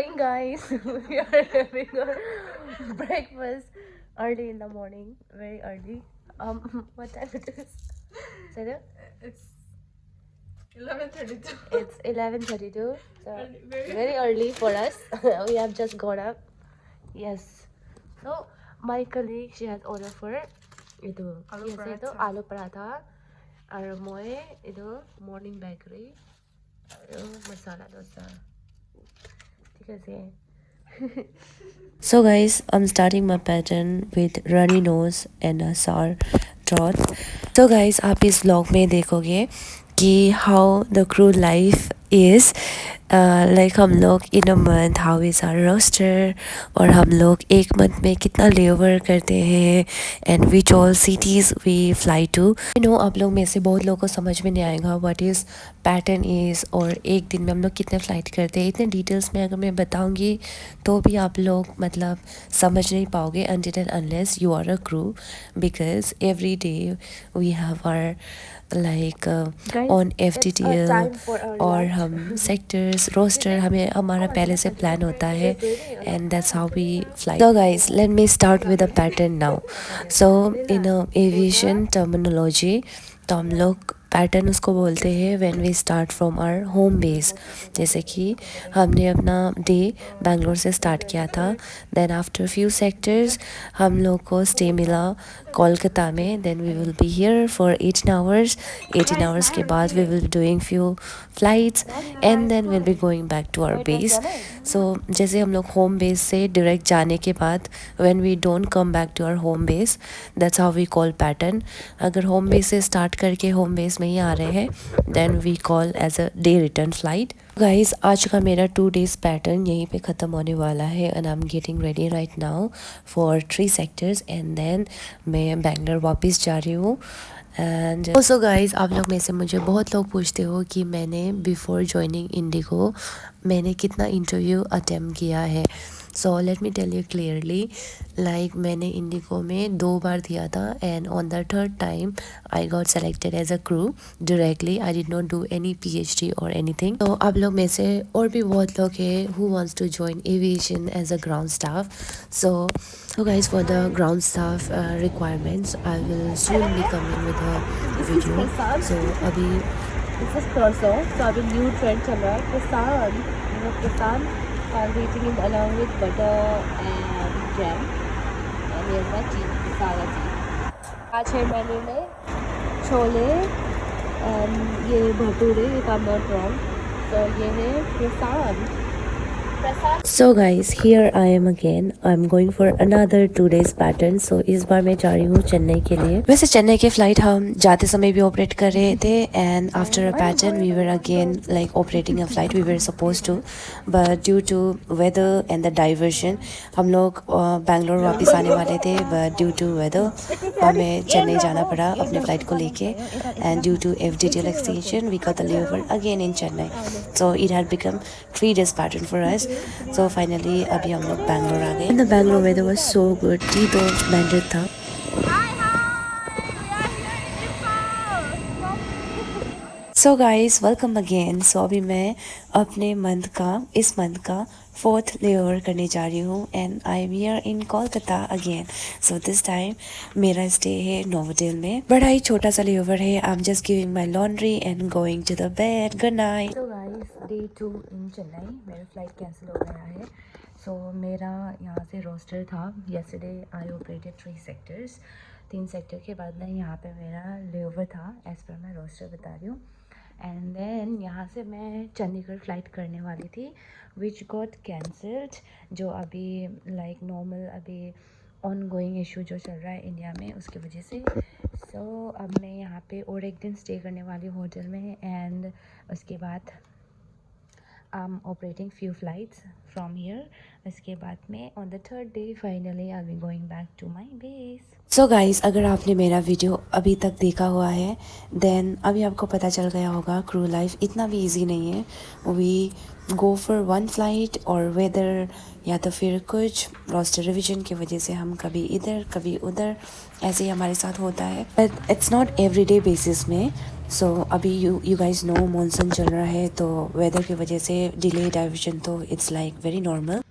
Hey guys, we are having our breakfast early in the morning, very early. What time it is? Say that? It's 11:32. It's 11:32. So very early for us. We have just got up. Yes. So my colleague she has ordered for itu Aloo yes itu paratha. aloo paratha. আৰু মই এইটো morning বেকাৰী আৰু মছালা দোচা ঠিক আছে। So guys, I'm starting my pattern with runny nose and a sour throat. So guys, आप इस vlog में देखोगे कि how the crew life is like हम लोग in a month how is our roster और हम लोग एक month में कितना layover करते हैं and which all cities we fly to. You know आप लोग में से बहुत लोगों को समझ में नहीं आएगा what is pattern is और एक दिन में हम लोग कितने फ्लाइट करते हैं इतने डिटेल्स में अगर मैं बताऊंगी तो भी आप लोग मतलब समझ नहीं पाओगे until and unless you are a crew because every day we have our like on FTTL और हम sectors roster हमें हमारा पहले से plan होता है and that's how we fly. So guys, let me start with a pattern now. So in a aviation terminology तो हम लोग पैटर्न उसको बोलते हैं when we start from our home base जैसे कि हमने अपना डे बैंगलोर से स्टार्ट किया था देन आफ्टर फ्यू सेक्टर्स हम लोग को स्टे मिला कोलकाता में then we will be here for 18 hours के बाद we will be doing few flights and then will be going back to our base so जैसे हम लोग होम बेस से डायरेक्ट जाने के बाद when we don't come back to our home base that's how we call pattern अगर home base से start करके होम बेस में ही आ रहे हैं then we call as a day return flight guys आज का मेरा 2 डेज पैटर्न यहीं पे ख़त्म होने वाला है and I am getting ready right now for 3 sectors and then मैं बैंगलोर वापस जा रही हूँ एंड ऑल्सो गाइज आप लोग में से मुझे बहुत लोग पूछते हो कि मैंने बिफोर ज्वाइनिंग इंडिगो मैंने कितना इंटरव्यू अटेम्प्ट किया है so let me tell you clearly like मैंने इंडिगो में 2 बार दिया था and on the third time I got selected as a crew directly I did not do any PhD और एनीथिंग तो आप लोग में से और भी बहुत लोग हैं who wants to join aviation as a ground staff so guys for the ground staff requirements I will soon be coming with a video so abhi this is Corso so abhi new trend chal raha hai Prasan are eating it along with butter and jam and here's my tea masala tea आज है menu में छोले ये bhature if I'm not wrong so ये है प्रसान So guys, here I am again. I'm going for another 2 days pattern. So इस बार मैं जा रही हूँ चेन्नई के लिए वैसे चेन्नई के फ्लाइट हम जाते समय भी ऑपरेट कर रहे थे and after a pattern we were again like operating a flight we were suppose to but due to weather and the diversion हम लोग बैंगलोर वापस आने वाले थे बट ड्यू टू वेदर हमें चेन्नई जाना पड़ा अपने फ्लाइट को लेके and due to FDTL extension we got the layover again in Chennai so it had become 3 days pattern for us so finally अभी हम लोग बैंगलोर आ गए in the Bangalore weather was so good टी तो बैंडेड था so guys welcome again so अभी मैं अपने इस मंथ का 4th लेओवर करने जा रही हूँ and I am here in Kolkata again so this time मेरा स्टे है नोवोटेल में बड़ा ही छोटा सा लेओवर है I am just giving my laundry and going to the bed good night so guys day 2 in Chennai मेरा फ्लाइट कैंसिल हो गया है सो मेरा यहाँ से रोस्टर था yesterday I operated 3 sectors 3 sector के बाद में यहाँ पे मेरा लेओवर था एज़ पर मैं रोस्टर बता रही हूँ एंड देन यहाँ से मैं चंडीगढ़ फ़्लाइट करने वाली थी विच गॉट कैंसल्ड जो अभी लाइक नॉर्मल अभी ऑन गोइंग इशू जो चल रहा है इंडिया में उसकी वजह से सो अब मैं यहाँ पे और एक दिन स्टे करने वाली हूँ होटल में एंड उसके बाद I'm operating few flights from here उसके बाद में on the third day finally I'll be going back to my base so guys अगर आपने मेरा वीडियो अभी तक देखा हुआ है then अभी आपको पता चल गया होगा क्रू लाइफ इतना भी इजी नहीं है we go for one flight और वेदर या तो फिर कुछ रोस्टर रिविजन की वजह से हम कभी इधर कभी उधर ऐसे ही हमारे साथ होता है but it's not everyday basis में सो अभी यू गाइस नो मॉनसून चल रहा है, तो वेदर की वजह से डिले डाइवर्जन तो it's like very normal.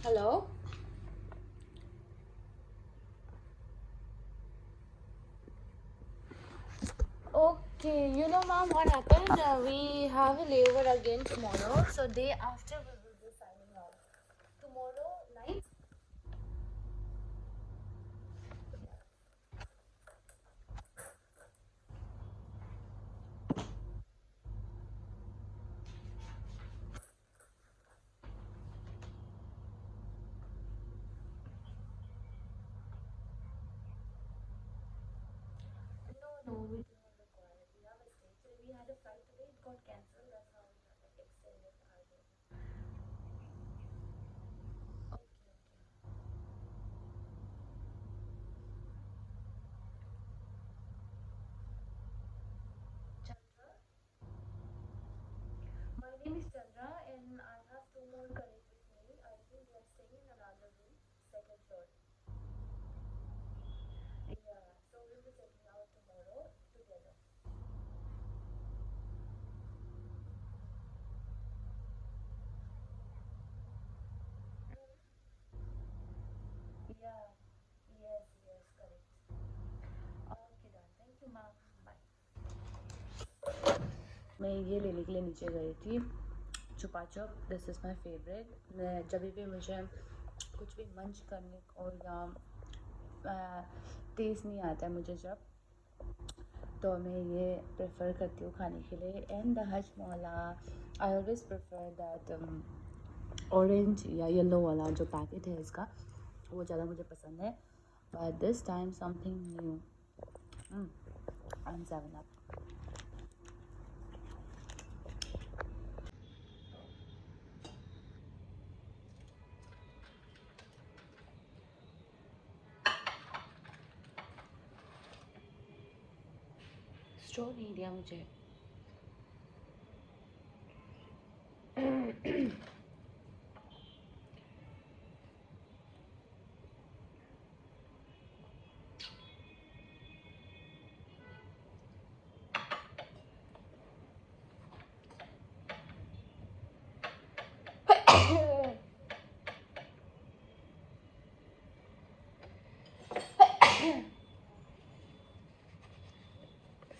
Hello? Okay, you know, ma'am, what happened? We have a layover again tomorrow, so day after we will be signing off. Tomorrow night? No, no, we do not require it. We have a stay. Today we had a flight today, it got cancelled. That's how we have extended our day. Okay, okay. Chandra? My name is Chandra, and I have two more colleagues with me. I think they are staying in another room, second floor. Yeah, so we'll be checking out tomorrow together. Yeah, yes, yes, correct. Okay, done. Thank you, ma'am. Bye. मैं ये लेने के लिए नीचे गई थी, चुपा चुप. This is my favourite. मैं जब भी मुझे कुछ भी मंच करने को या टेस्ट नहीं आता है मुझे जब, तो मैं ये प्रेफर करती हूँ खाने के लिए. And the Hajmola, I always prefer that orange या येलो वाला जो पैकेट है इसका, वो ज़्यादा मुझे पसंद है. But this time something new. I am 7 up. Straw नहीं दिया मुझे.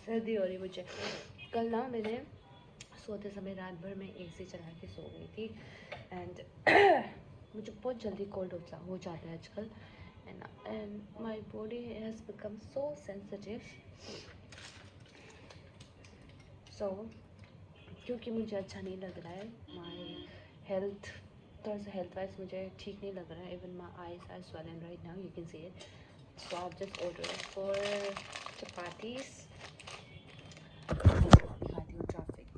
सर्दी हो रही मुझे. कल ना मैंने सोते समय रात भर में एसी चला के सो गई थी. एंड मुझे बहुत जल्दी कोल्ड हो जाता है आजकल. And my body has become so sensitive. So क्योंकि मुझे अच्छा नहीं लग रहा है, माई हेल्थ, थोड़ा सा हेल्थ वाइज मुझे ठीक नहीं लग रहा है. Even my eyes are swollen right now, you can see it. So I've just ordered 4 chapatis. दिखाती हूँ ट्रैफिक.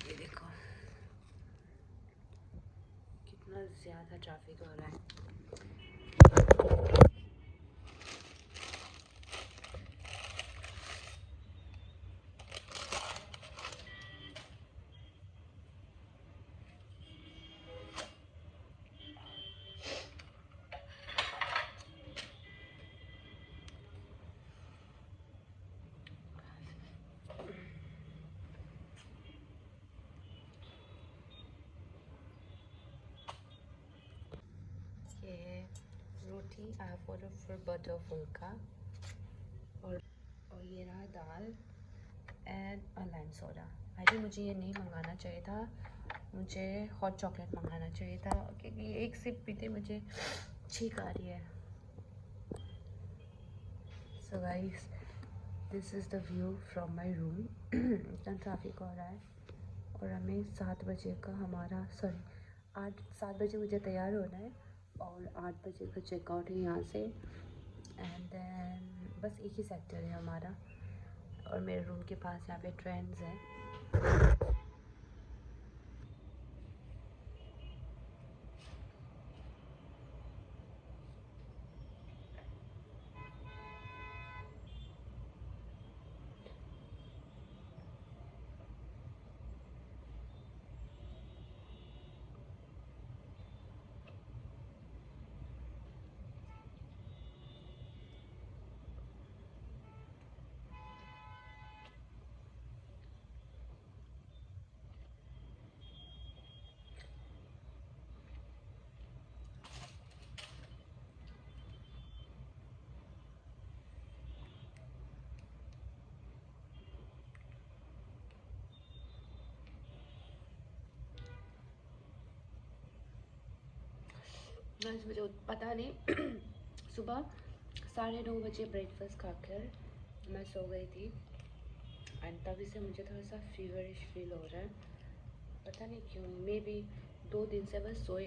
ये देखो कितना ज़्यादा ट्रैफिक हो रहा है. ये रोटी, I have order for butter phulka. और ये रहा दाल and lime soda. I think मुझे ये नहीं मंगाना चाहिए था, मुझे हॉट चॉकलेट मंगाना चाहिए था, क्योंकि एक सिप पीते मुझे छींक आ रही है. So guys, this is the view from my room. इतना ट्रैफिक हो रहा है और हमें 7 बजे का हमारा, सॉरी 7 बजे मुझे तैयार होना है और 8 बजे का चेकआउट है यहाँ से. एंड देन बस एक ही सेक्टर है हमारा और मेरे रूम के पास यहाँ पे ट्रेंड्स हैं. 10 बजे पता नहीं सुबह 9:30 बजे ब्रेकफास्ट खाकर मैं सो गई थी एंड तभी से मुझे थोड़ा सा फीवरिश फील हो रहा है, पता नहीं क्यों। मे बी 2 दिन से बस सोए,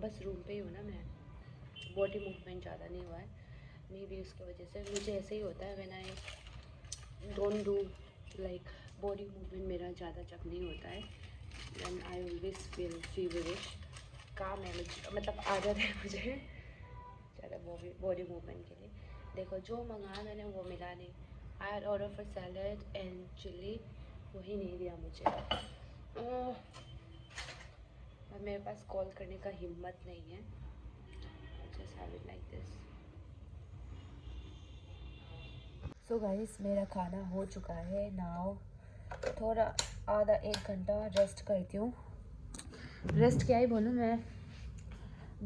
बस रूम पे ही हूँ ना मैं, बॉडी मूवमेंट ज़्यादा नहीं हुआ है। मे बी उसकी वजह से मुझे ऐसे ही होता है, when I don't do like body movement मेरा ज़्यादा जब नहीं होता है, then I always feel feverish. काम है मुझे, मतलब आदत है मुझे ज़्यादा बॉडी मूवमेंट के लिए। देखो जो मंगाया मैंने वो मिला नहीं। I had order for salad and chilli, वही नहीं दिया मुझे। अब मेरे पास कॉल करने का हिम्मत नहीं है, just have it like this. So guys मेरा खाना हो चुका है नाउ। थोड़ा आधा 1 घंटा रेस्ट करती हूँ। रेस्ट क्या ही बोलूँ मैं,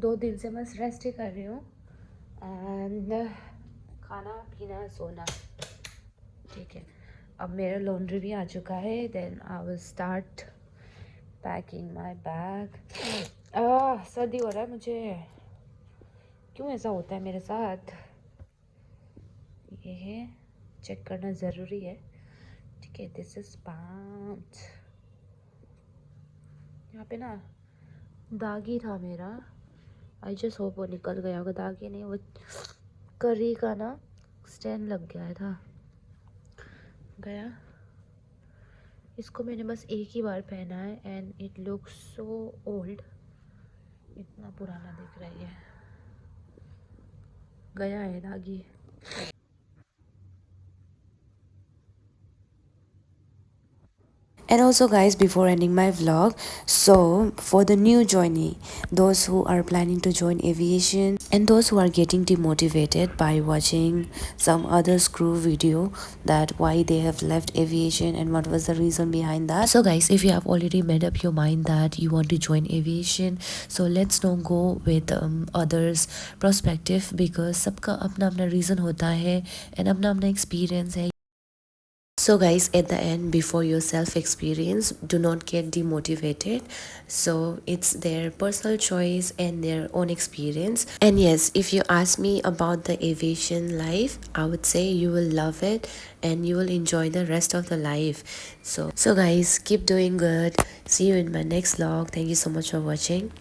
2 दिन से बस रेस्ट ही कर रही हूँ एंड खाना पीना सोना, ठीक है। अब मेरा लॉन्ड्री भी आ चुका है, then I will start packing my bag. सर्दी हो रहा है मुझे, क्यों ऐसा होता है मेरे साथ, ये है चेक करना ज़रूरी है, ठीक है। दिस इज पैंट, यहाँ पे ना दागी था मेरा, आई जस्ट होप वो निकल गया होगा। दागी नहीं, वो करी का ना स्टैंड लग गया था, गया। इसको मैंने बस एक ही बार पहना है and it looks so old, इतना पुराना दिख रही है, गया है दागी। And also guys, before ending my vlog, so for the new joinee, those who are planning to join aviation and those who are getting demotivated by watching some others crew video that why they have left aviation and what was the reason behind that. So guys, if you have already made up your mind that you want to join aviation, so let's not go with others perspective, because सबका अपना अपना reason होता है and अपना अपना experience है। So guys, at the end, before your self experience, do not get demotivated. So it's their personal choice and their own experience. And yes, if you ask me about the aviation life, I would say you will love it and you will enjoy the rest of the life. So guys, keep doing good. See you in my next vlog. Thank you so much for watching.